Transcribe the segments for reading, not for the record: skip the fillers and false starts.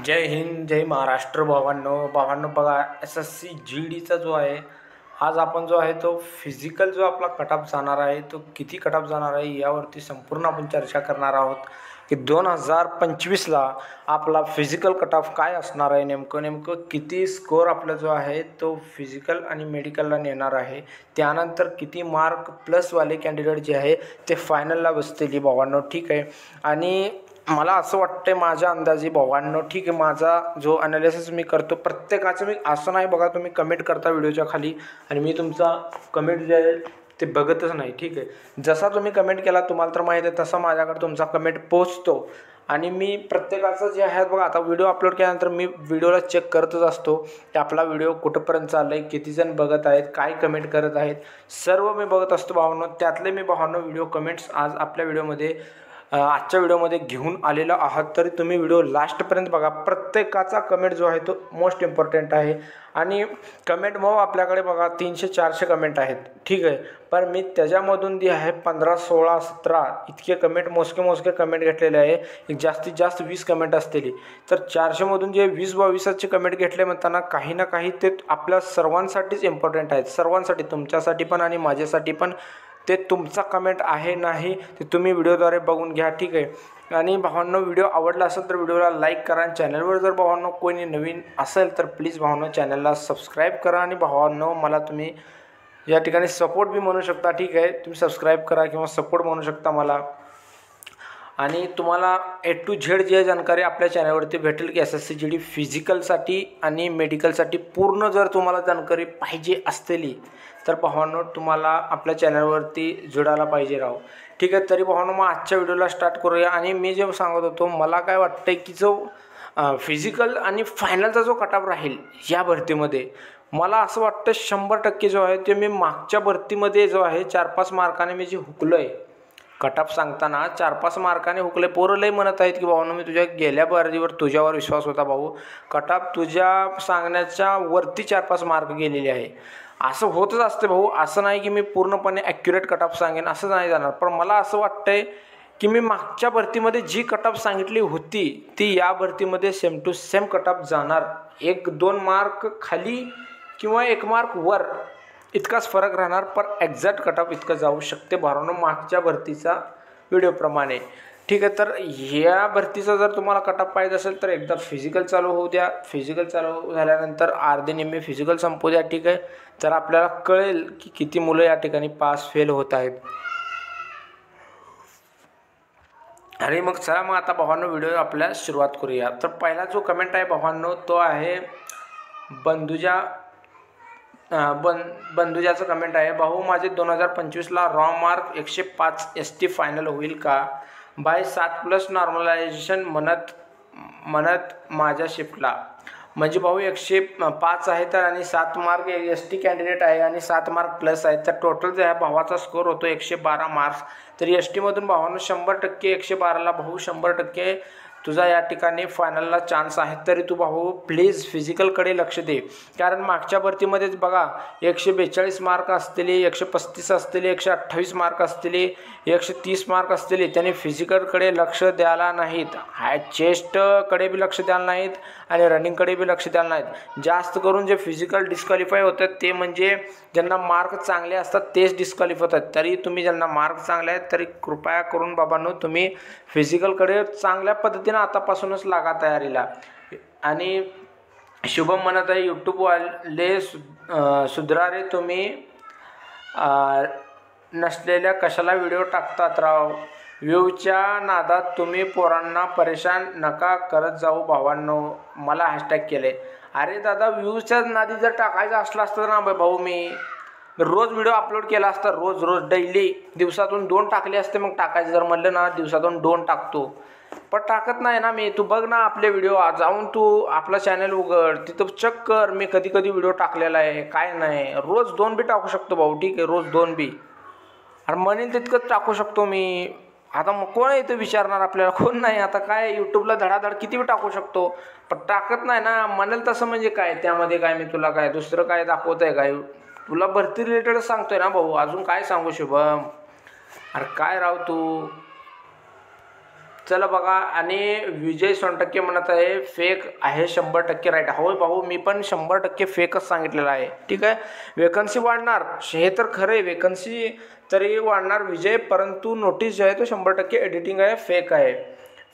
जय हिंद जय महाराष्ट्र भावांनो बघा SSC GDचा जो आहे आज आपण जो आहे तो फिजिकल जो आपला कटअप जाणार आहे तो किती कटअप जाणार आहे यावरती संपूर्ण आपण चर्चा करणार आहोत की 2025ला आपला फिजिकल कटअप काय असणार आहे, नेमकं किती स्कोर आपला जो आहे तो फिजिकल आणि मेडिकलला नेणार आहे, त्यानंतर किती मार्क प्लसवाले कॅन्डिडेट जे आहे ते फायनलला बसतील भावांनो. ठीक आहे. आणि मला असं वाटतंय माझ्या अंदाजे भावांनो, ठीक आहे, माझा जो ॲनालिसिस मी करतो प्रत्येकाचं मी असं नाही बघा, तुम्ही कमेंट करता व्हिडिओच्या खाली आणि मी तुमचा कमेंट जे आहे ते बघतच नाही. ठीक आहे. जसा तुम्ही कमेंट केला तुम्हाला तर माहीत आहे तसा माझ्याकडे तुमचा कमेंट पोचतो आणि मी प्रत्येकाचं जे आहे बघा, आता व्हिडिओ अपलोड केल्यानंतर मी व्हिडिओला चेक करतच असतो की आपला व्हिडिओ कुठंपर्यंत चालला आहे, किती जण बघत आहेत, काय कमेंट करत आहेत, सर्व मी बघत असतो भावांनो. त्यातले मी भावांनो व्हिडिओ कमेंट्स आज आपल्या व्हिडिओमध्ये आजच्या व्हिडिओमध्ये घेऊन आलेला आहात. तरी तुम्ही व्हिडिओ लास्टपर्यंत बघा. प्रत्येकाचा कमेंट जो आहे तो मोस्ट इम्पॉर्टंट आहे आणि कमेंट मग आपल्याकडे बघा 300-400 कमेंट आहेत. ठीक आहे. पण मी त्याच्यामधून जे आहे 15, 16, 17 इतके कमेंट मोजके कमेंट घेतलेले आहे. एक जास्तीत जास्त 20 कमेंट असतील. तर 400मधून जे 20-22चे कमेंट घेतले म्हणताना काही ना काही ते आपल्या सर्वांसाठीच इम्पॉर्टंट आहेत. सर्वांसाठी, तुमच्यासाठी पण आणि माझ्यासाठी पण. ते तुमचा कमेंट आहे नाही ते तुम्ही व्हिडिओद्वारे बघून घ्या. ठीक आहे. आणि भावांनो व्हिडिओ आवडला असेल तर व्हिडिओला लाईक करा. चॅनलवर जर भावांनो कोणी नवीन असेल तर प्लीज भावांनो चॅनलला सबस्क्राईब करा. आणि भावांनो मला तुम्ही या ठिकाणी सपोर्ट बी म्हणू शकता. ठीक आहे. तुम्ही सबस्क्राईब करा किंवा सपोर्ट म्हणू शकता मला. आणि तुम्हाला A to Z जी जानकारी आपल्या चॅनलवरती भेटेल की SSC GD फिजिकलसाठी आणि मेडिकलसाठी पूर्ण जर तुम्हाला जानकारी पाहिजे असतेली तर भावांनो तुम्हाला आपल्या चॅनलवरती जोडायला पाहिजे राव. ठीक आहे. तरी भावांनो मग आजच्या व्हिडिओला स्टार्ट करूया. आणि मी जे सांगत होतो मला काय वाटतंय की जो फिजिकल आणि फायनलचा जो कटअप राहील या भरतीमध्ये मला असं वाटतं 100% जो आहे ते मी मागच्या भरतीमध्ये जो आहे 4-5 मार्काने मी जे हुकलो आहे कटअप सांगताना 4-5 मार्काने हुकले. पोरं लय म्हणत आहेत की भाऊ मी तुझ्या गेल्या बारीवर तुझ्यावर विश्वास होता भाऊ, कटअप तुझ्या सांगण्याच्या वरती 4-5 मार्क गेलेले आहे. असं होतच असते भाऊ. असं नाही की मी पूर्णपणे ॲक्युरेट कटअप सांगेन असं नाही जाणार. पण मला असं वाटतंय की मी मागच्या भरतीमध्ये जी कटअप सांगितली होती ती या भरतीमध्ये सेम टू सेम कटअप जाणार. 1-2 मार्क खाली किंवा 1 मार्क वर इतकाच फरक राहणार. पण एक्झॅक्ट कटअप इतकं जाऊ शकते भावांनो मागच्या भरतीचा व्हिडिओप्रमाणे. ठीक आहे. तर ह्या भरतीचा जर तुम्हाला कटअप पाहिजे असेल तर एकदा फिजिकल चालू होऊ द्या. फिजिकल चालू झाल्यानंतर अर्धे निम्मे फिजिकल संपू द्या. ठीक आहे. तर आपल्याला कळेल की किती मुलं या ठिकाणी पास फेल होत आहेत. आणि मग चला मग आता भावांनो व्हिडिओ आपल्या सुरुवात करूया. तर पहिला जो कमेंट आहे भावांनो तो आहे बंधुजाचं कमेंट आहे. भाऊ माझे 2025ला रॉ मार्क 105 ST फायनल होईल का बाय 7+ नॉर्मलायझेशन म्हणत माझ्या शिफ्टला. म्हणजे भाऊ 105 आहे तर आणि 7 मार्क ST कॅन्डिडेट आहे आणि 7 मार्क प्लस आहेत तर टोटल जो आहे भावाचा स्कोर होतो 112 मार्क्स. तर STमधून भावानं 100% 112ला भाऊ 100% तुझा या ठिकाणी फायनलला चान्स आहे. तरी तू भाऊ प्लीज फिजिकलकडे लक्ष दे. कारण मागच्या भरतीमध्येच बघा 142 मार्क असलेले, 135 असलेले, 128 मार्क असलेले, 130 मार्क असलेले त्यांनी फिजिकलकडे लक्ष द्यायला नाहीत. चेस्टकडे बी लक्ष द्यायला नाहीत आणि रनिंगकडे बी लक्ष द्यायला नाहीत. जास्त करून जे फिजिकल डिस्क्वालिफाय होतात ते म्हणजे ज्यांना मार्क चांगले असतात तेच डिस्क्वालिफाय होतात. तरी तुम्ही ज्यांना मार्क चांगले आहेत तरी कृपया करून बाबांनो तुम्ही फिजिकलकडे चांगल्या पद्धतीने आतापासूनच लागा तयारीला. आणि शुभम म्हणत आहे यूट्यूबवाले सुधरा रे तुम्ही नसलेल्या कशाला व्हिडिओ टाकतात राव. व्ह्यूच्या नादात तुम्ही पोरांना परेशान नका करत जाऊ भावांनो. मला हॅशटॅग केले. अरे दादा व्ह्यूच्या नादी जर टाकायचं असलं असतं ना भाऊ मी रोज व्हिडिओ अपलोड केला असता. रोज डेली दिवसातून 2 टाकले असते. मग टाकायचं जर म्हणलं ना दिवसातून 2 टाकतो. पण टाकत नाही ना मी. तू बघ ना आपले व्हिडिओ जाऊन तू आपला चॅनल उघड तिथं चेक कर मी कधी व्हिडिओ टाकलेला आहे काय नाही. रोज 2 बी टाकू शकतो भाऊ. ठीक आहे. रोज 2 बी आणि म्हणेल तितकंच टाकू शकतो मी. आता मग कोण इथं विचारणार आपल्याला, कोण नाही. आता काय यूट्यूबला धडाधड किती बी टाकू शकतो पण टाकत नाही ना. म्हणेल तसं म्हणजे काय त्यामध्ये काय मी तुला काय दुसरं काय दाखवत आहे काय. तुला भरती रिलेटेडच सांगतोय ना भाऊ. अजून काय सांगू शुभम. अरे काय राव तू. चला बघा. आणि विजय सोनटक्के म्हणत आहे फेक आहे 100% राईट. होय भाऊ, मी पण 100% फेकच सांगितलेलं आहे. ठीक आहे. वेकन्सी वाढणार हे तर खरं आहे, वेकन्सी तरी वाढणार विजय, परंतु नोटीस जे आहे तो 100% एडिटिंग आहे, फेक आहे.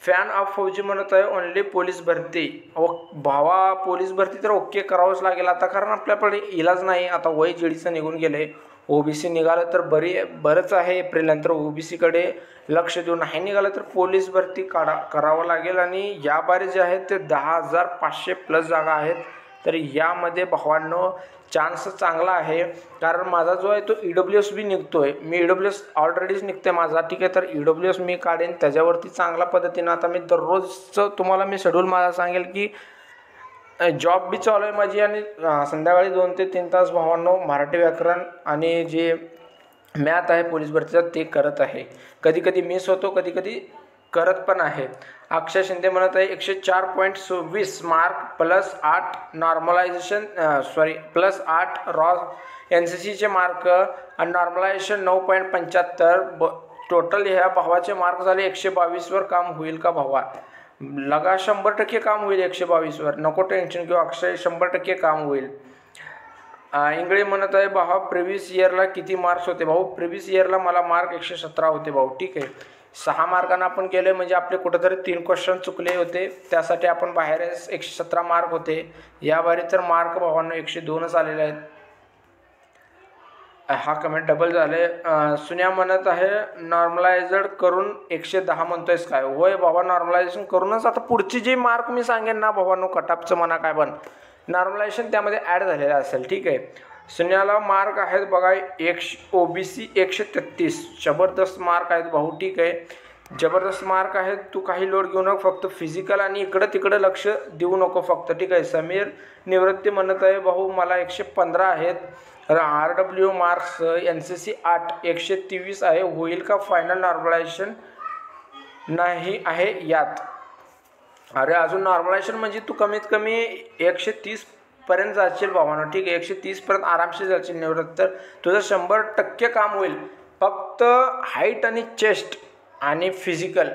फॅन ऑफ फौजी म्हणत आहे ओनली पोलीस भरती. भावा पोलीस भरती तर ओके करावंच लागेल आता, कारण आपल्याकडे इलाज नाही. आता वय जीडीचं निघून गेले, ओबीसी निघालं तर बरंच आहे. एप्रिलनंतर ओबीसीकडे लक्ष देऊन, नाही निघालं तर पोलीस भरती करावं लागेल. आणि या बारी जे आहेत ते 10,500+ जागा आहेत. तर यामध्ये भावांनो चान्स चांगला आहे, कारण माझा जो आहे तो EWS बी निघतोय. मी EWS ऑलरेडीच निघते माझा. ठीक आहे. तर EWS मी काढेन, त्याच्यावरती चांगल्या पद्धतीनं आता मी दररोजचं तुम्हाला मी शेड्यूल माझा सांगेल की जॉब बी चालू आहे माझी. आणि संध्याकाळी 2 ते 3 तास भावांनो मराठी व्याकरण आणि जे मॅथ आहे पोलीस भरतीचा ते करत आहे. कधी कधी मिस होतो, कधी कधी करत पण आहे. अक्षय शिंदे म्हणत आहे 104.26 मार्क +8 नॉर्मलायझेशन +8 रॉ NCCचे मार्क आणि नॉर्मलायझेशन 9.75. टोटल ह्या भावाचे मार्क झाले 122वर. काम होईल का भावा? लगा 100% काम होईल 122वर, नको टेन्शन घेऊ अक्षय, 100% काम होईल. इंगळे म्हणत आहे भावा प्रिव्हियस इयरला किती मार्क्स होते? भाऊ प्रिव्हियस इयरला मला मार्क 117 होते भाऊ. ठीक आहे. 6 मार्कांना आपण केले म्हणजे आपले कुठेतरी 3 क्वेश्चन चुकले होते, त्यासाठी आपण बाहेर 117 मार्क होते. या बारी तर मार्क भावांना 102च आलेले आहेत. हा कमेंट डबल झाले. सुन्या म्हणत आहे नॉर्मलायझड करून 110 म्हणतोयस काय? होय बाबा, नॉर्मलायझेशन करूनच आता पुढची जे मार्क मी सांगेन ना भावांनो, कटापचं म्हणा काय पण, नॉर्मलायझेशन त्यामध्ये ॲड झालेलं असेल. ठीक आहे. सुन्याला मार्क आहेत बघा OBC 133. जबरदस्त मार्क आहेत भाऊ. ठीक आहे. जबरदस्त मार्क आहेत. तू काही लोड घेऊ नको, फक्त फिजिकल आणि इकडं तिकडं लक्ष देऊ नको फक्त. ठीक आहे. समीर निवृत्ती म्हणत आहे भाऊ मला 115 आहेत. RW मार्क्स NCC 8 123 आहे. होईल का फायनल नॉर्मलायझेशन? नाही आहे यात. अरे अजून नॉर्मलायझेशन म्हणजे तू कमीत कमी 130 पर्यंत जाशील भावानं. ठीक आहे. 130 पर्यंत आरामशीर जाशील निवृत्त. तर तुझं 100% काम होईल. फक्त हाईट आणि चेस्ट आणि फिजिकल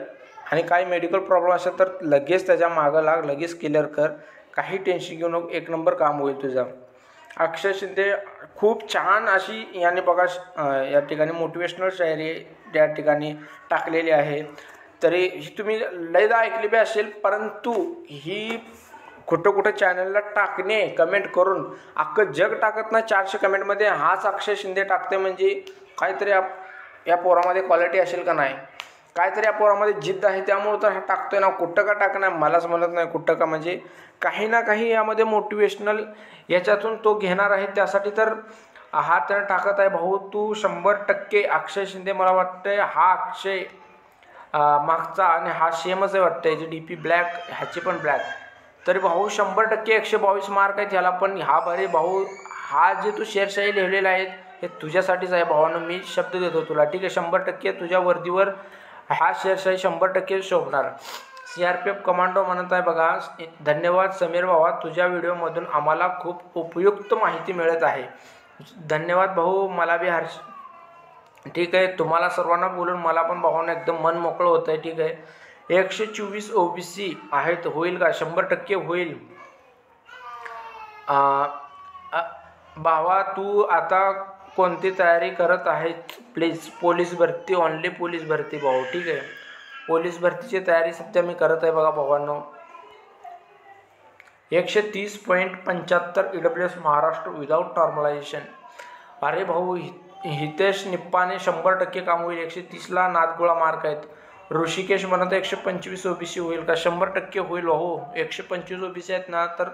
आणि काही मेडिकल प्रॉब्लेम असेल तर लगेच त्याच्या मागं लाग, लगेच क्लिअर कर. काही टेन्शन घेऊ नको, 1 नंबर काम होईल तुझं. अक्षय शिंदे खूप छान अशी याने बघा या ठिकाणी मोटिवेशनल शायरी या ठिकाणी टाकलेली आहे. तरी ही तुम्ही लयदा ऐकली बी असेल, परंतु ही कुठं चॅनलला टाकणे कमेंट करून अख्खं जग टाकत ना 400 कमेंटमध्ये हाच अक्षय शिंदे टाकते, म्हणजे काहीतरी या पोरामध्ये क्वालिटी असेल का नाही, काहीतरी या पोरामध्ये जिद्द आहे, त्यामुळे तर हा टाकतोय ना. कुठं का टाकणार मलाच म्हणत नाही, कुठं का म्हणजे काही ना काही यामध्ये मोटिवेशनल याच्यातून तो घेणार आहे, त्यासाठी तर हा त्यानं टाकत आहे. भाऊ तू 100% अक्षय शिंदे, मला वाटतंय हा अक्षय मागचा आणि हा सेमच आहे वाटतं. याची DP ब्लॅक, ह्याची पण ब्लॅक. तरी भाऊ 100% 122 मार्क आहेत ह्याला पण. हा बरे भाऊ, हा जे तू शेरशाही लिहिलेला आहे हे तुझ्यासाठीच आहे भावानं, मी शब्द देतो तुला. ठीक आहे. 100% तुझ्या वर्दीवर हा शेरशाही 100% शोभणार. CRPF कमांडो म्हणत आहे बघा धन्यवाद समीर भावा, तुझ्या व्हिडिओमधून आम्हाला खूप उपयुक्त माहिती मिळत आहे. धन्यवाद भाऊ, मला बी हर्ष. ठीक आहे. तुम्हाला सर्वांना बोलून मला पण भावांना एकदम मन मोकळं होतं आहे. ठीक आहे. 124 OBC आहेत, होईल का? 100% होईल. भावा तू आता कोणती तयारी करत आहे? प्लीज पोलीस भरती, ओनली पोलीस भरती भाऊ. ठीक आहे. पोलीस भरतीची तयारी सध्या मी करत आहे बघा भावांनो. 130.75 EWS महाराष्ट्र विदाउट नॉर्मलायझेशन. अरे भाऊ हितेश निप्पाने 100% काम होईल. 130ला नादगोळा मार्क आहेत. ऋषिकेश म्हणत 125 OBC होईल का? 100% होईल भाऊ. 125 OBC आहेत ना, तर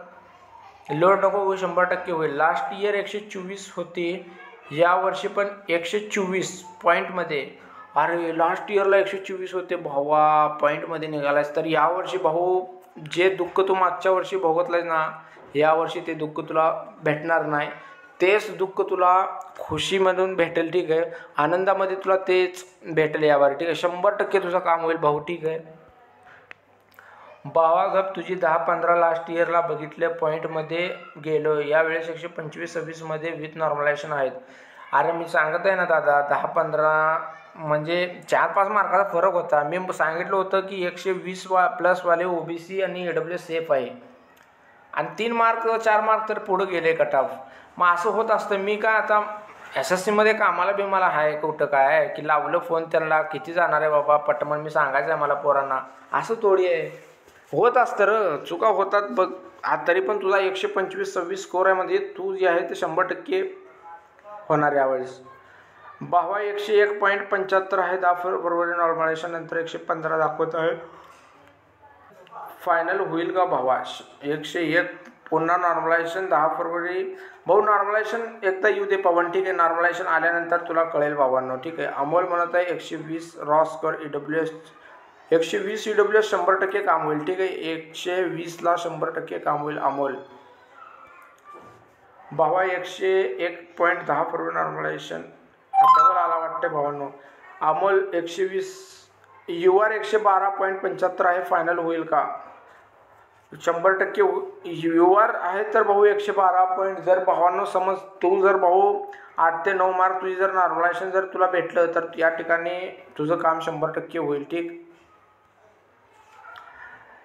लोड नको होईल, 100% होईल. लास्ट इयर 124 होते, यावर्षी पण 124 पॉईंटमध्ये. अरे लास्ट इयरला 124 होते भावा, पॉईंटमध्ये निघालायस. तर यावर्षी भाऊ जे दुःख तू मागच्या वर्षी भोगतलायस ना, यावर्षी ते दुःख तुला भेटणार नाही. तेच दुःख तुला खुशीमधून भेटेल. ठीक आहे. आनंदामध्ये तुला तेच भेटेल यावर. ठीक आहे. 100% तुझं काम होईल भाऊ. ठीक आहे. भावा गप तुझी 10-15 लास्ट इयरला बघितले पॉईंटमध्ये गेलो, यावेळेस 125-26 मध्ये विथ नॉर्मलायझेशन आहेत. अरे मी सांगत आहे ना दादा, 10-15 म्हणजे 4-5 मार्काचा फरक होता. मी सांगितलं होतं की 120 प्लसवाले ओबीसी आणि ईडब्ल्यू सेफ आहे, आणि 3 मार्क 4 मार्क तर पुढं गेले कट ऑफ. मग असं होत असतं. मी काय आता एस एस सीमध्ये कामाला बी मला आहे कुठं काय की लावलं फोन त्यांना, किती जाणार आहे बाबा पटमन, मी सांगायचं आहे मला पोरांना, असं थोडी आहे. होत असतं र, चुका होतात बघ. तरी पण तुझा 125-26 स्कोर आहे, म्हणजे तू जे आहे ते 100% होणार यावेळेस. भावा 101.75 आहे. 10 फरवरी नॉर्मलायझेशन नंतर 115 दाखवत आहे. फायनल होईल का भावा? 101 पुन्हा नॉर्मलायझेशन 10 फरवरी. भाऊ नॉर्मलायझेशन एकदा येऊ दे पवन, ठीक आहे. नॉर्मलायझेशन आल्यानंतर तुला कळेल भावांनो, ठीक आहे. अमोल म्हणत आहे 120 raw score E W S, 120 E W S 100% काम होईल, ठीक आहे. 120ला 100% काम होईल अमोल. भावा 101.10 फरवरी नॉर्मलायझेशन डबल आला वाटते भावांनो. अमोल 120, यू आर 112.75 आहे. फायनल होईल का? 100% यू आर आहे तर भाऊ 112 पॉईंट. जर भावांनो समज तू जर भाऊ 8 ते 9 मार्क तुझी जर नॉर्मलायझेशन जर तुला भेटलं तर या ठिकाणी तुझं काम 100% होईल, ठीक.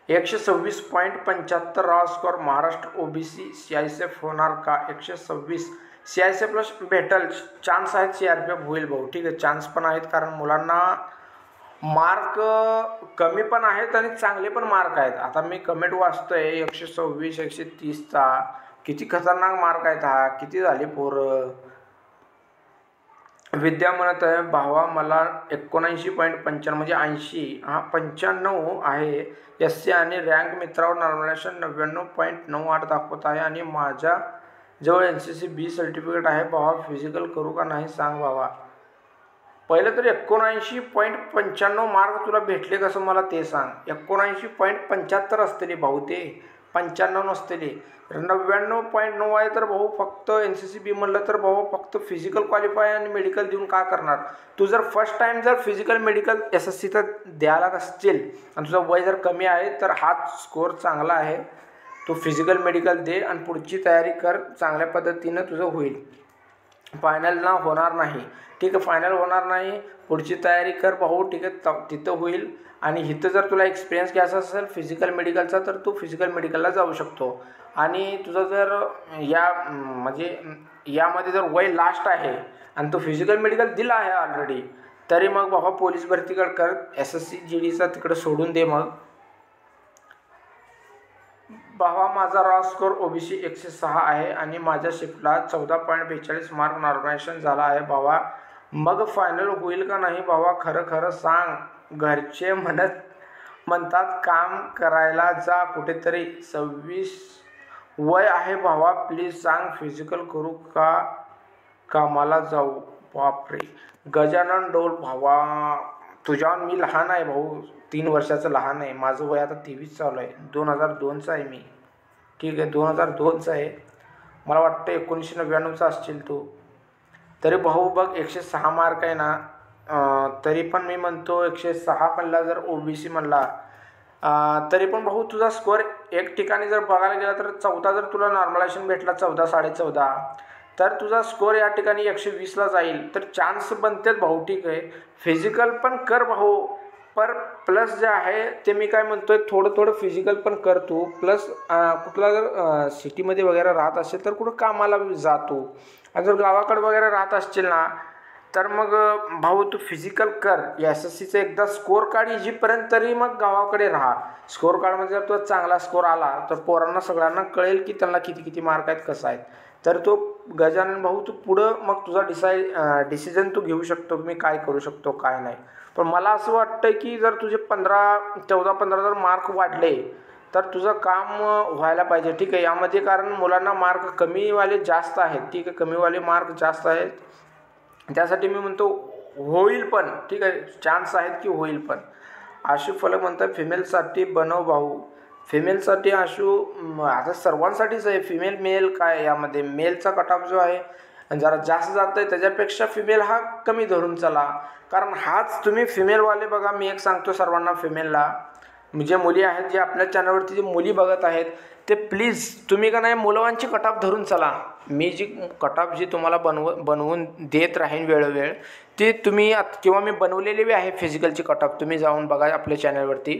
126.75 raw score Maharashtra OBC CISF होणार का? 126 CISF प्लस भेटल, चान्स आहेत. CRPF होईल भाऊ, ठीक आहे. चान्स पण आहेत, कारण मुलांना मार्क कमी पण आहेत आणि चांगले पण मार्क आहेत. आता मी कमेंट वाचतोय 126 130चा, किती खतरनाक मार्क आहेत. हा किती झाली पोरं. विद्या म्हणत आहे भावा मला 79.95 म्हणजे 80, 95 आहे SC आणि रँक मित्रावर नॉर्मलायझेशन 99.98 दाखवत आहे, आणि माझ्या जवळ NCC B सर्टिफिकेट आहे. भावा फिजिकल करू का नाही सांग भावा. पहिलं तर 79.95 मार्क तुला भेटले कसं मला ते सांग. 79.75 असतले भाऊ, ते 95 नसतले. 99.9 आहे तर भाऊ फक्त NCC B म्हणलं तर भाऊ फक्त फिजिकल क्वालिफाय आणि मेडिकल देऊन काय करणार. तू जर फर्स्ट टाइम जर फिजिकल मेडिकल SSC तर द्यायला असतील आणि तुझं वय जर कमी आहे तर हा स्कोर चांगला आहे. तू फिजिकल मेडिकल दे आणि पुढची तयारी कर, चांगल्या पद्धतीनं तुझं होईल. फायनलला होणार नाही, ठीक आहे. फायनल होणार नाही, पुढची तयारी कर भाऊ, ठीक आहे. तिथं होईल. आणि इथं जर तुला एक्सपिरियन्स घ्यायचा असेल फिजिकल मेडिकलचा तर तू फिजिकल मेडिकलला जाऊ शकतो. आणि तुझं जर म्हणजे यामध्ये जर वय लास्ट आहे आणि तू फिजिकल मेडिकल दिला आहे ऑलरेडी, तरी मग बाबा पोलीस भरतीकडे कर. SSC GDचा तिकडे सोडून दे मग. भावा माझा रॉ स्कोर ओबीसी 106 आहे आणि माझ्या शिफ्टला 14.42 मार्क नॉर्मलायझेशन झाला आहे भावा. मग फायनल होईल का नाही भावा, खरं खरं सांग. घरचे म्हणतात काम करायला जा कुठेतरी. 26 वय आहे भावा, प्लीज सांग फिजिकल करू का कामाला जाऊ. बापरे गजानन डोल भावा, तुझ्याहून मी लहान आहे भाऊ, 3 वर्षाचं लहान आहे. माझं वय आता 23 चालू आहे. 2002चा आहे मी, ठीक आहे. 2002चा आहे. मला वाटतं 1999चा असशील तू. तरी भाऊ बघ 106 मार्क आहे ना, तरी पण मी म्हणतो 106 म्हणला जर ओबीसी म्हणला तरी पण भाऊ तुझा स्कोअर एक ठिकाणी जर बघायला गेला तर 14 जर तुला नॉर्मलायझेशन भेटला, 14 14.5, तर तुझा स्कोअर या ठिकाणी 120ला जाईल. तर चान्स बनतात भाऊ, ठीक आहे. फिजिकल पण कर भाऊ, प्लस जे आहे ते मी काय म्हणतोय थोडं फिजिकल पण कर तू. प्लस कुठला जर सिटीमध्ये वगैरे राहत असेल तर कुठं कामाला जातो, आणि जर गावाकडे वगैरे राहत असतील ना तर मग भाऊ तू फिजिकल कर. SSCचं एकदा स्कोअर कार्ड येईपर्यंत तरी मग गावाकडे राहा. स्कोअर कार्डमध्ये जर तुझा चांगला स्कोअर आला तर पोरांना सगळ्यांना कळेल की त्यांना किती मार्क आहेत, कसं आहेत. तर तो गजानन भाऊ तू पुढं मग तुझा डिसिजन तू घेऊ शकतो मी काय करू शकतो काय नाही. पण मला असं वाटतं की जर तुझे 14-15 जर मार्क वाढले तर तुझं काम व्हायला पाहिजे, ठीक आहे. यामध्ये कारण मुलांना मार्क कमीवाले जास्त आहेत, ठीक आहे. कमीवाले मार्क जास्त आहेत, त्यासाठी मी म्हणतो होईल पण, ठीक आहे. चान्स आहेत की होईल पण. आशू फलक म्हणतात फिमेलसाठी बनव भाऊ. फिमेलसाठी आशू आता सर्वांसाठीच आहे, फिमेल मेल काय. यामध्ये मेलचा कटऑफ जो आहे जरा जास्त जात आहे, त्याच्यापेक्षा फिमेल हा कमी धरून चला. कारण हाच तुम्ही फिमेलवाले बघा, मी एक सांगतो सर्वांना फिमेलला, जे मुली आहेत, जे आपल्या चॅनलवरती जे मुली बघत आहेत, ते प्लीज तुम्ही का नाही मुलांची कटाप धरून चला. मी जी कटाप जी तुम्हाला बनवून देत राहीन वेळोवेळ, ते तुम्ही किंवा मी बनवलेली बी आहे फिजिकलची कटाप, तुम्ही जाऊन बघा आपल्या चॅनलवरती.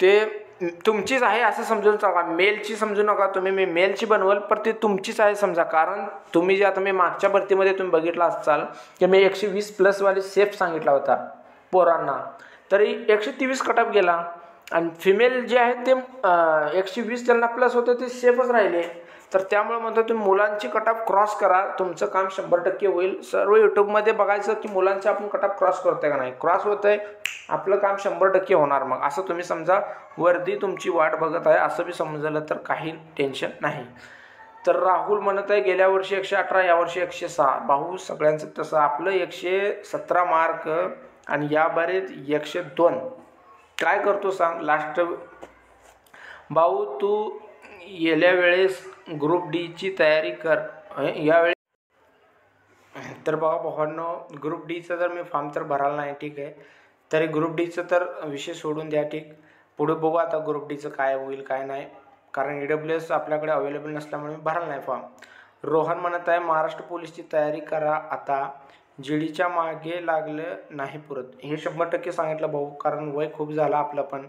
ते तुमचीच आहे असं समजून नका, मेलची समजू नका तुम्ही. मी मेलची बनवल पण ती तुमचीच आहे समजा. कारण तुम्ही जे आता मी मागच्या भरतीमध्ये तुम्ही बघितलं असाल की मी 120+ वाली सेफ सांगितला होता पोरांना, तरी 123 कटअप गेला. आणि फिमेल जे आहेत ते 120 त्यांना प्लस होते ते सेफच राहिले. तर त्यामुळे म्हणतो तुम्ही मुलांची कटअप क्रॉस करा, तुमचं काम 100% होईल. सर्व यूट्यूबमध्ये बघायचं की मुलांचे आपण कटअप क्रॉस करतोय का नाही. क्रॉस होतंय, आपलं काम 100% होणार. मग असं तुम्ही समजा, वर्दी तुमची वाट बघत आहे असं बी समजलं तर काही टेन्शन नाही. तर राहुल म्हणत आहे गेल्या वर्षी 118, यावर्षी 106. भाऊ सगळ्यांचं तसं, आपलं 117 मार्क आणि या बारीत 102. काय करतो सांग लास्ट. भाऊ तू गेल्या वेळेस ग्रुप डीची तयारी कर, यावेळी तर बघा भावांनो, ग्रुप डीचं जर मी फॉर्म तर भरायला नाही, ठीक आहे. तरी ग्रुप डीचं तर विषय सोडून द्या, ठीक. पुढे बघू आता ग्रुप डीचं काय होईल काय नाही, कारण EWS आपल्याकडे अवेलेबल नसल्यामुळे मी भरायला नाही फॉर्म. रोहन म्हणत आहे महाराष्ट्र पोलीसची तयारी करा आता, जीडीच्या मागे लागलं नाही पुरत. हे 100% सांगितलं भाऊ, कारण वय खूप झालं आपलं, पण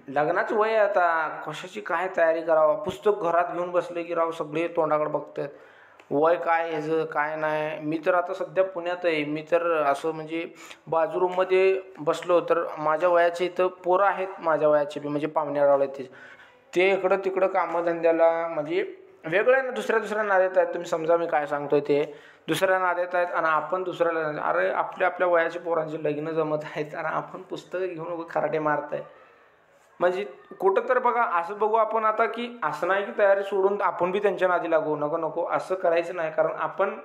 लग्नाचं वय आता कशाची काय तयारी करावं. पुस्तक घरात घेऊन बसले की राव सगळे तोंडाकडे बघतात, वय काय ह्याचं काय नाही. मी तर आता सध्या पुण्यात आहे, मी तर असं म्हणजे बाजू रूममध्ये बसलो तर माझ्या वयाचे इथं पोरं आहेत, माझ्या वयाचे बी म्हणजे पाहुण्यारावले ते इकडं तिकडं कामधंद्याला म्हणजे वेगळं आहे ना, दुसऱ्या नाद्यात आहेत. तुम्ही समजा मी काय सांगतोय ते दुसऱ्या नाद्यात आहेत आणि आपण दुसऱ्याला. अरे आपल्या वयाच्या पोरांचे लग्न जमत आहेत आणि आपण पुस्तकं घेऊन खराटे मारत आहे. म्हणजे कुठं तर बघा असं बघू आपण आता की असं नाही की तयारी सोडून आपण बी त्यांच्या नादी लागू, नको असं करायचं नाही. कारण आपण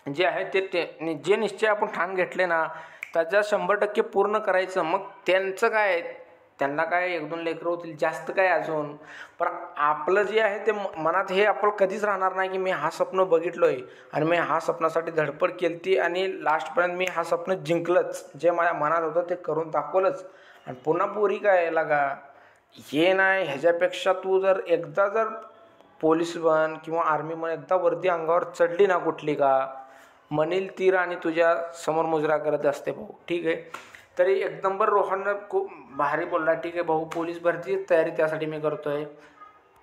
जे आहे ते जे निश्चय आपण ठाण घेतले ना त्याच्या 100% पूर्ण करायचं. मग त्यांचं काय, त्यांना काय 1-2 लेकरं होतील, जास्त काय अजून. पण आपलं जे आहे ते मनात हे आपण कधीच राहणार नाही की मी हा स्वप्न बघितलोय आणि मी हा स्वप्नासाठी धडपड केली आणि लास्टपर्यंत मी हा स्वप्न जिंकलंच. जे माझ्या मनात होतं ते करून दाखवलंच. आणि पुन्हा पोरी काय लागा हे नाही, ह्याच्यापेक्षा तू जर एकदा जर पोलीस बन किंवा आर्मी बन, एकदा वर्दी अंगावर चढली ना कुठली का म्हणील तीर आणि तुझ्या समोर मुजरा करत असते भाऊ, ठीक आहे. तरी एक नंबर रोहननं खूप भारी बोलला, ठीक आहे भाऊ. पोलीस भरती तयारी त्यासाठी मी करतोय.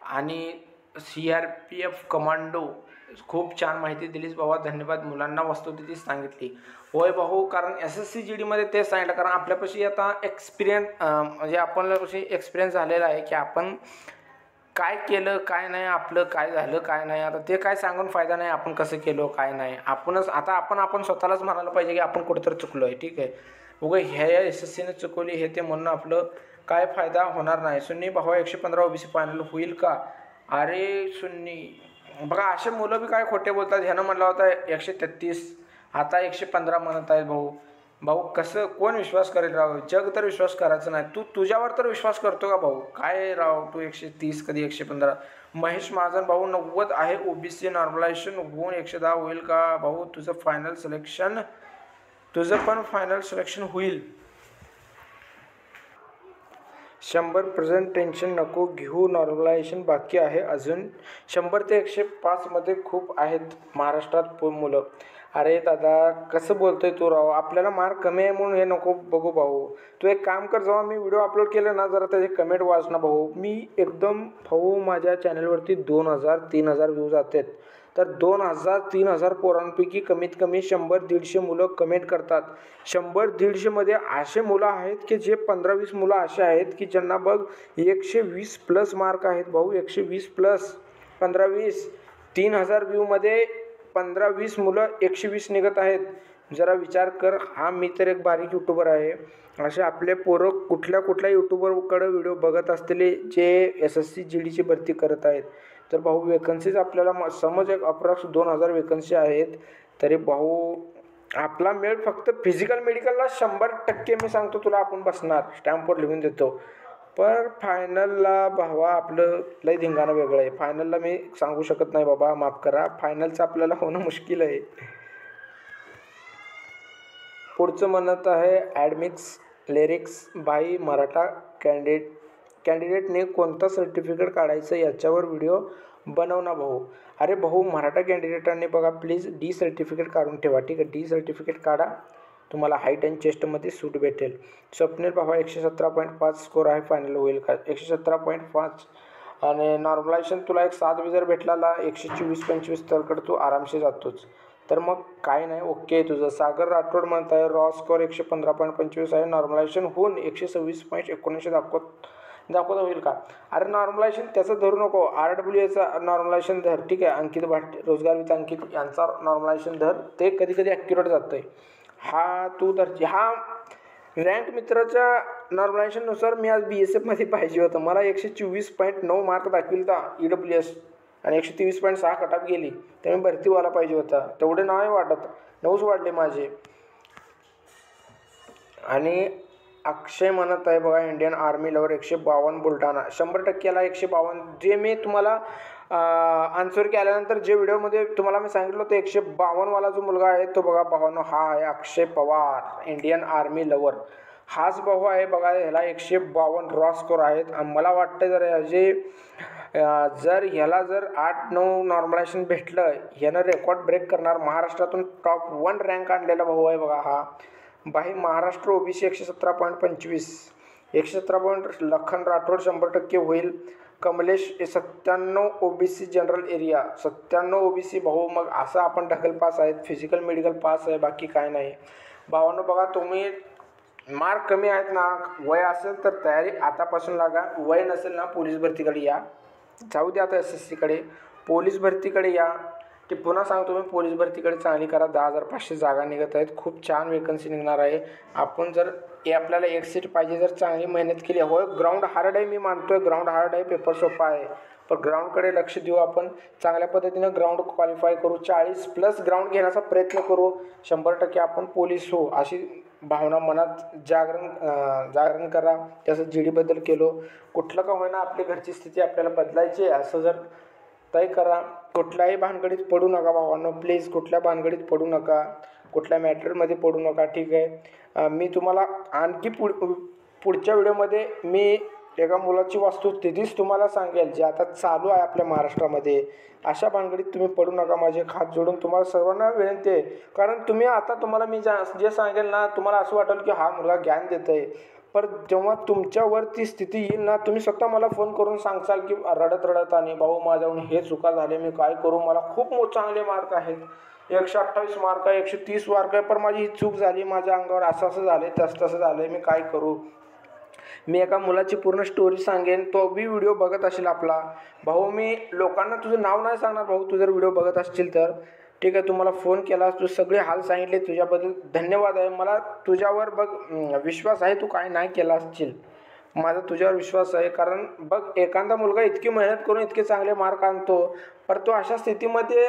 आणि CRPF कमांडो खूप छान माहिती दिलीस बाबा, धन्यवाद. मुलांना वस्तुस्थिती सांगितली. होय भाऊ, कारण SSC GDमध्ये तेच सांगितलं. कारण आपल्यापाशी आता म्हणजे आपल्यापाशी एक्सपिरियन्स झालेला आहे की आपण काय केलं काय नाही, आपलं काय झालं काय नाही. आता ते काय सांगून फायदा नाही, आपण कसं केलं काय नाही. आपण स्वतःलाच म्हणायला पाहिजे की आपण कुठंतरी चुकलो आहे, ठीक आहे. उगा ह्या SSCने चुकवली हे ते म्हणून आपलं काय फायदा होणार नाही. सुन्नी भावा 115 OBC फायनल होईल का. अरे सुन्नी बघा, असे मुलं बी काय खोटे बोलतात. ह्यानं म्हणला होता 133, आता 115 म्हणत आहे भाऊ. कसं कोण विश्वास करेल राव. जग तर विश्वास करायचं नाही. तुझ्यावर तर विश्वास करतो का भाऊ. काय राव तू 130 कधी 115. महेश महाजन भाऊ 90 आहे OBC नॉर्मलायझेशन होऊन 110 होईल का भाऊ. तुझं पण फायनल सिलेक्शन होईल. 100% टेन्शन नको घेऊ, नॉर्मलायझेशन बाकी आहे अजून. 100 ते 105 मध्ये खूप आहेत महाराष्ट्रात मुलं. अरे दादा कसं बोलतोय तू राव. आपल्याला मार्क कमी आहे म्हणून हे नको बघू भाऊ. तू एक काम कर, जेव्हा मी व्हिडिओ अपलोड केले ना जरा त्याचे कमेंट वाच ना भाऊ. मी एकदम भाऊ माझ्या चॅनलवरती 2000-3000 व्ह्यूज जातात. तर 2000-3000 पोरांपैकी कमीत कमी 100-150 मुलं कमेंट करतात. 100-150 मध्ये असे मुलं आहेत की जे 15-20 मुलं असे आहेत की ज्यांना बघ 120+ मार्क आहेत भाऊ. 120+, 15-20, 3000 व्ह्यूमध्ये 15-20 मुलं 120 निघत आहेत. जरा विचार कर. हा मी तर एक बारीक यूट्यूबर आहे. असे आपले पोरं कुठल्या यूट्यूबरकडे व्हिडिओ बघत असलेले जे SSC GDची भरती करत आहेत. तर भाऊ वेकन्सीज आपल्याला समज एक अप्रॉक्स 2000 वेकन्सी आहेत. तरी भाऊ आपला मेळ फक्त फिजिकल मेडिकलला 100% मी सांगतो तुला आपण बसणार, स्टॅम्पवर लिहून देतो. पण फायनलला भावा आपलं लय धिंगाणं वेगळं आहे. फायनलला मी सांगू शकत नाही बाबा, माफ करा. फायनलचं आपल्याला होणं मुश्किल आहे. पुढचं म्हणत आहे ॲडमिक्स लिरिक्स बाई मराठा कॅन्डिडेटने कोणतं सर्टिफिकेट काढायचं याच्यावर व्हिडिओ बनव ना भाऊ. अरे भाऊ, मराठा कॅन्डिडेटांनी बघा प्लीज डी सर्टिफिकेट काढून ठेवा. ठीक आहे, डी सर्टिफिकेट काढा, तुम्हाला हाईट अँड चेस्टमध्ये सूट भेटेल. स्वप्नील भावा 117.5 स्कोर आहे, फायनल होईल का? 117.5 आणि नॉर्मलायझेशन तुला एक 7 जर भेटला 124-25 तरकडे तू आरामशी जातोच. तर मग काय नाही, ओके तुझं. सागर राठोड म्हणत आहे रॉ स्कोअर 115.25 आहे, नॉर्मलायझेशन होऊन 126.19 दाखवता होईल का? अरे नॉर्मलायझेशन त्याचं धरू नको, RWAचा नॉर्मलायझेशन धर. ठीक आहे, अंकित भाटे, रोजगार विथ अंकित यांचा नॉर्मलायझेशन धर, ते कधी कधी ॲक्युरेट जातं आहे. हा तू धर. हा रँक मित्राच्या नॉर्मलायझेशननुसार मी आज BSFमध्ये पाहिजे होतं. मला 124.9 मार्क दाखविलता EWS आणि 123.6 कटअप गेली, त्यामुळे भरती व्हायला पाहिजे होता. तेवढे नाही वाटत, 9च वाढले माझे. आणि अक्षय म्हणत आहे बघा इंडियन आर्मी लवर 152 बुलढाणा. 100%ला 152 जे मी तुम्हाला आन्सर केल्यानंतर जे व्हिडिओमध्ये तुम्हाला मी सांगितलं होतं 152 वाला जो मुलगा आहे तो बघा भावानो, हा आहे अक्षय पवार, इंडियन आर्मी लवर. हाच भाऊ आहे बघा, ह्याला 152 रॉ स्कोर आहेत. मला वाटतं जर ह्याला 8-9 नॉर्मलायझेशन भेटलं, ह्यानं रेकॉर्ड ब्रेक करणार. महाराष्ट्रातून टॉप 1 रँक आणलेला भाऊ आहे बघा हा. बाई महाराष्ट्र OBC 117.25, 117 लखन राठोड 100% होईल. Kamlesh 97 OBC general area, 97 OBC भाऊ. मग असं आपण ढकल पास आहेत, फिजिकल मेडिकल पास आहे, बाकी काय नाही भावांनो. बघा तुम्ही मार्क कमी आहेत ना, वय असेल तर तयारी आतापासून लागा. वय नसेल ना, पोलीस भरतीकडे या, जाऊ द्या आता SSCकडे, पोलीस भरतीकडे या. ते पुन्हा सांगतो मी, पोलीस भरतीकडे चांगली करा. 10,500 जागा निघत आहेत, खूप छान वेकन्सी निघणार आहे. आपण जर आपल्याला एक सीट पाहिजे, जर चांगली मेहनत केली. होय ग्राउंड हार्ड आहे, मी मानतोय ग्राउंड हार्ड आहे, पेपर सोपा आहे, पण ग्राउंडकडे लक्ष देऊ आपण. चांगल्या पद्धतीनं ग्राउंड क्वालिफाय करू, 40+ ग्राउंड घेण्याचा प्रयत्न करू. 100% आपण पोलीस हो अशी भावना मनात जागरण करा. त्याचं GDबद्दल केलो, कुठलं का होईना आपली घरची स्थिती आपल्याला बदलायची आहे असं जर तय करा. कुठल्याही भानगडीत पडू नका भावांनो, प्लीज कुठल्या भानगडीत पडू नका, कुठल्या मॅटरमध्ये पडू नका. ठीक आहे, मी तुम्हाला आणखी पुढच्या व्हिडिओमध्ये मी एका मुलाची वस्तुस्थितीच तुम्हाला सांगेल जे आता चालू आहे आपल्या महाराष्ट्रामध्ये. अशा भानगडीत तुम्ही पडू नका. माझे हात जोडून तुम्हाला सर्वांना विनंती आहे, कारण तुम्हाला मी जे सांगेल ना, तुम्हाला असं वाटेल की हा मुलगा ज्ञान देत आहे, पण जेव्हा तुमच्यावर ती स्थिती येईल ना, तुम्ही स्वतः मला फोन करून सांगसाल की रडत आणि भाऊ माझ्याहून हे चुका झाले, मी काय करू, मला खूप चांगले मार्क आहेत, 128 मार्क आहे, 130 मार्क आहे, पण माझी ही चूक झाली, माझ्या अंगावर असं झाले, तसं झालं, मी काय करू. मी एका मुलाची पूर्ण स्टोरी सांगेन, तो बी व्हिडिओ बघत असेल आपला भाऊ. मी लोकांना तुझं नाव नाही सांगणार भाऊ, तू जर व्हिडिओ बघत असशील तर. ठीक आहे, तुम्हाला फोन केला, तू सगळे हाल सांगितले, तुझ्याबद्दल धन्यवाद आहे. मला तुझ्यावर बघ विश्वास आहे, तू काय नाही केला असशील, माझा तुझ्यावर विश्वास आहे. कारण बघ एखादा मुलगा इतकी मेहनत करून इतके चांगले मार्क आणतो, पण तो अशा स्थितीमध्ये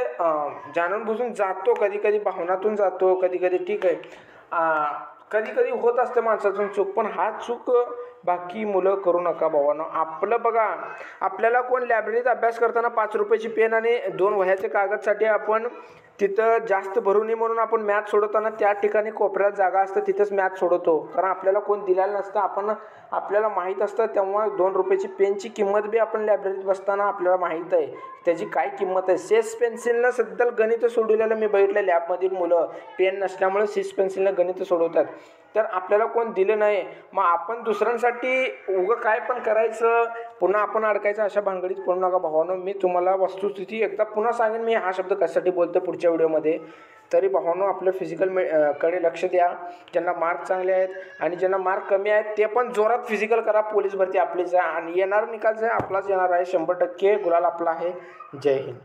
जाणून बुजून जातो, कधी भावनातून जातो, कधी ठीक आहे, कधी होत असते माणसातून चूक, पण हा चूक बाकी मुलं करू नका भावांनो. आपलं बघा, आपल्याला कोण लायब्ररीत अभ्यास करताना 5 रुपयाची पेन आणि 2 वह्याचे कागदसाठी आपण तिथं जास्त भरू नये म्हणून आपण मॅथ सोडवताना त्या ठिकाणी कोपऱ्यात जागा असतं, तिथंच मॅथ सोडवतो, कारण आपल्याला कोण दिलेलं नसतं. आपल्याला माहीत असतं, तेव्हा 2 रुपयाची पेनची किंमत बी आपण लायब्ररीत बसताना आपल्याला माहीत आहे त्याची काय किंमत आहे. सेस पेन्सिलनं सध्या गणित सोडवलेलं मी बघितलं, लॅबमधील मुलं पेन नसल्यामुळे सेस पेन्सिलनं गणित सोडवतात. तर आपल्याला कोण दिलं नाही, मग आपण दुसऱ्यांसाठी काय पण करायचं, पुन्हा आपण अडकायचं, अशा भानगडीत पडू नका भावानो. मी तुम्हाला वस्तुस्थिती एकदा पुन्हा सांगेन, मी हा शब्द कशासाठी बोलतो पुढच्या व्हिडिओमध्ये. तरी भावानो आपलं फिजिकल कडे लक्ष द्या. ज्यांना मार्क चांगले आहेत आणि ज्यांना मार्क कमी आहेत ते पण जोरात फिजिकल करा. पोलीस भरती आपलीच आहे आणि येणारा निकाल जे आपलाच येणार आहे, 100% गुलाल आपला आहे. जय हिंद.